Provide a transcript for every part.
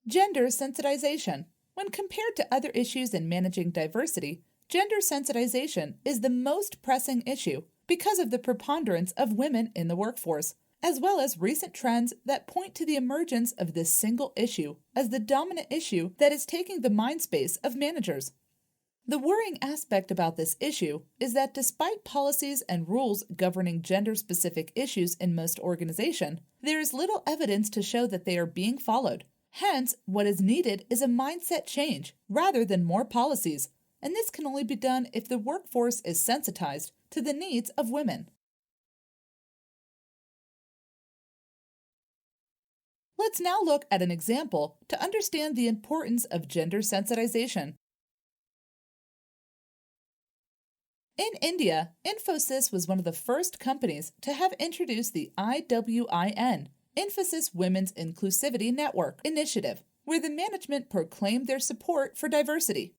Gender sensitization. When compared to other issues in managing diversity, gender sensitization is the most pressing issue because of the preponderance of women in the workforce, as well as recent trends that point to the emergence of this single issue as the dominant issue that is taking the mind space of managers. The worrying aspect about this issue is that despite policies and rules governing gender-specific issues in most organizations, there is little evidence to show that they are being followed. Hence, what is needed is a mindset change rather than more policies, and this can only be done if the workforce is sensitized to the needs of women. Let's now look at an example to understand the importance of gender sensitization. In India, Infosys was one of the first companies to have introduced the IWIN, Infosys Women's Inclusivity Network initiative, where the management proclaimed their support for diversity.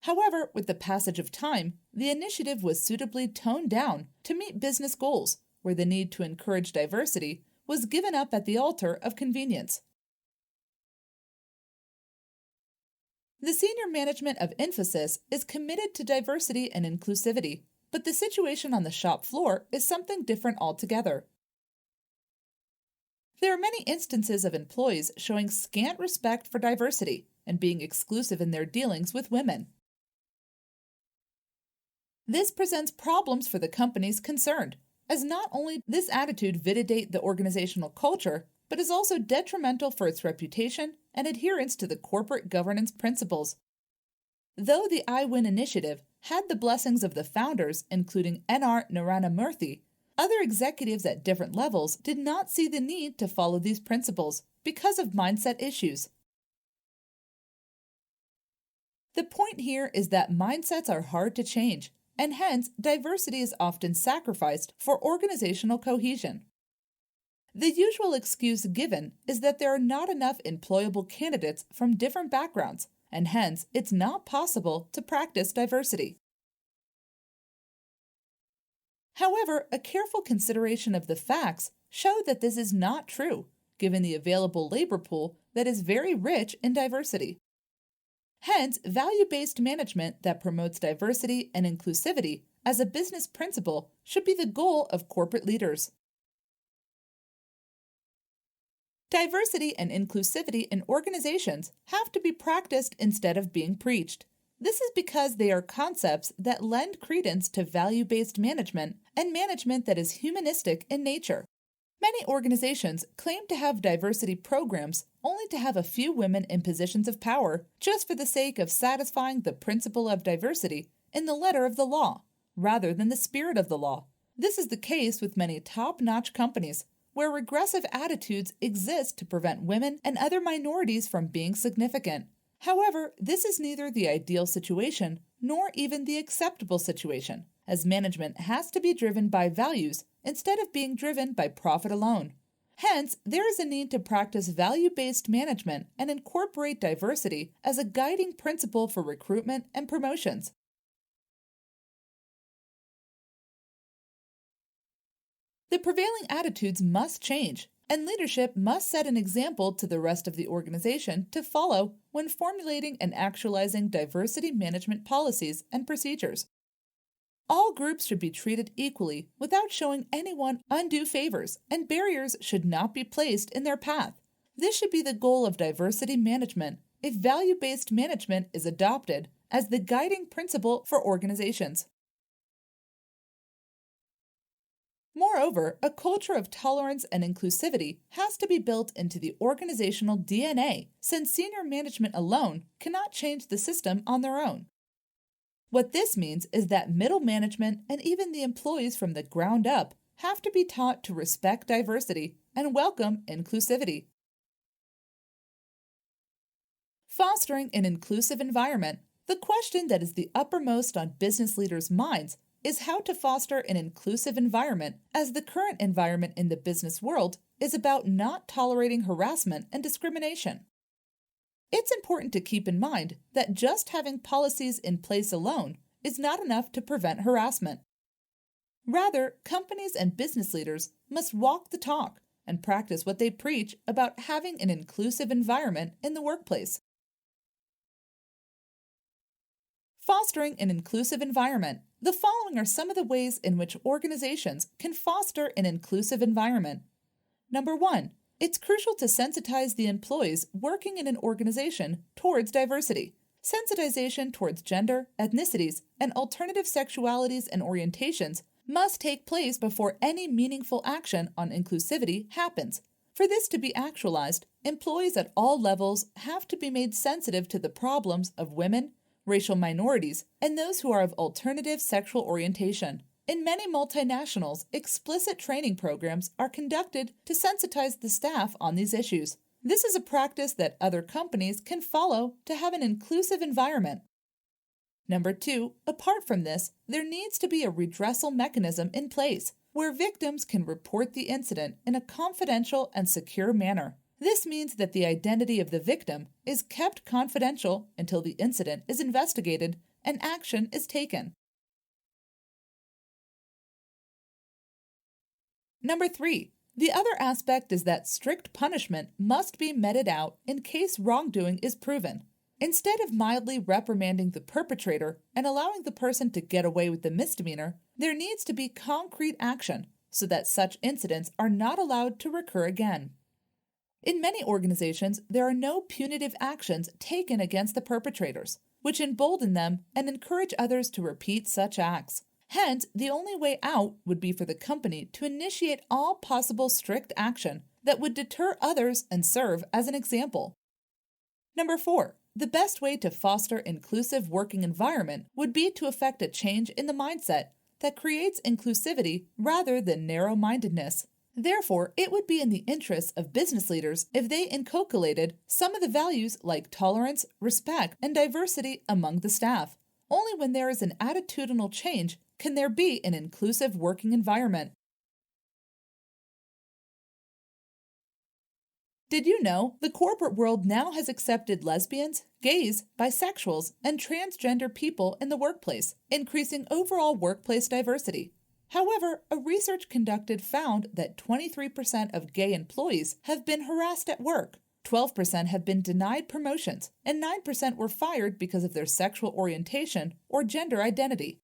However, with the passage of time, the initiative was suitably toned down to meet business goals, where the need to encourage diversity was given up at the altar of convenience. The senior management of Infosys is committed to diversity and inclusivity, but the situation on the shop floor is something different altogether. There are many instances of employees showing scant respect for diversity and being exclusive in their dealings with women. This presents problems for the companies concerned, as not only this attitude vitiate the organizational culture, but is also detrimental for its reputation and adherence to the corporate governance principles. Though the IWIN initiative had the blessings of the founders, including N.R. Naranamurthy, other executives at different levels did not see the need to follow these principles because of mindset issues. The point here is that mindsets are hard to change, and hence diversity is often sacrificed for organizational cohesion. The usual excuse given is that there are not enough employable candidates from different backgrounds, and hence it's not possible to practice diversity. However, a careful consideration of the facts show that this is not true, given the available labor pool that is very rich in diversity. Hence, value-based management that promotes diversity and inclusivity as a business principle should be the goal of corporate leaders. Diversity and inclusivity in organizations have to be practiced instead of being preached. This is because they are concepts that lend credence to value-based management and management that is humanistic in nature. Many organizations claim to have diversity programs only to have a few women in positions of power just for the sake of satisfying the principle of diversity in the letter of the law, rather than the spirit of the law. This is the case with many top-notch companies, where regressive attitudes exist to prevent women and other minorities from being significant. However, this is neither the ideal situation nor even the acceptable situation, as management has to be driven by values instead of being driven by profit alone. Hence, there is a need to practice value-based management and incorporate diversity as a guiding principle for recruitment and promotions. The prevailing attitudes must change, and leadership must set an example to the rest of the organization to follow when formulating and actualizing diversity management policies and procedures. All groups should be treated equally without showing anyone undue favors, and barriers should not be placed in their path. This should be the goal of diversity management if value-based management is adopted as the guiding principle for organizations. Moreover, a culture of tolerance and inclusivity has to be built into the organizational DNA, since senior management alone cannot change the system on their own. What this means is that middle management and even the employees from the ground up have to be taught to respect diversity and welcome inclusivity. Fostering an inclusive environment. The question that is the uppermost on business leaders' minds is how to foster an inclusive environment, as the current environment in the business world is about not tolerating harassment and discrimination. It's important to keep in mind that just having policies in place alone is not enough to prevent harassment. Rather, companies and business leaders must walk the talk and practice what they preach about having an inclusive environment in the workplace. Fostering an inclusive environment. The following are some of the ways in which organizations can foster an inclusive environment. Number 1, it's crucial to sensitize the employees working in an organization towards diversity. Sensitization towards gender, ethnicities, and alternative sexualities and orientations must take place before any meaningful action on inclusivity happens. For this to be actualized, employees at all levels have to be made sensitive to the problems of women, racial minorities, and those who are of alternative sexual orientation. In many multinationals, explicit training programs are conducted to sensitize the staff on these issues. This is a practice that other companies can follow to have an inclusive environment. Number 2, apart from this, there needs to be a redressal mechanism in place where victims can report the incident in a confidential and secure manner. This means that the identity of the victim is kept confidential until the incident is investigated and action is taken. Number 3, the other aspect is that strict punishment must be meted out in case wrongdoing is proven. Instead of mildly reprimanding the perpetrator and allowing the person to get away with the misdemeanor, there needs to be concrete action so that such incidents are not allowed to recur again. In many organizations, there are no punitive actions taken against the perpetrators, which embolden them and encourage others to repeat such acts. Hence, the only way out would be for the company to initiate all possible strict action that would deter others and serve as an example. Number 4, the best way to foster inclusive working environment would be to effect a change in the mindset that creates inclusivity rather than narrow-mindedness. Therefore, it would be in the interests of business leaders if they inculcated some of the values like tolerance, respect, and diversity among the staff. Only when there is an attitudinal change can there be an inclusive working environment. Did you know the corporate world now has accepted lesbians, gays, bisexuals, and transgender people in the workplace, increasing overall workplace diversity? However, a research conducted found that 23% of gay employees have been harassed at work, 12% have been denied promotions, and 9% were fired because of their sexual orientation or gender identity.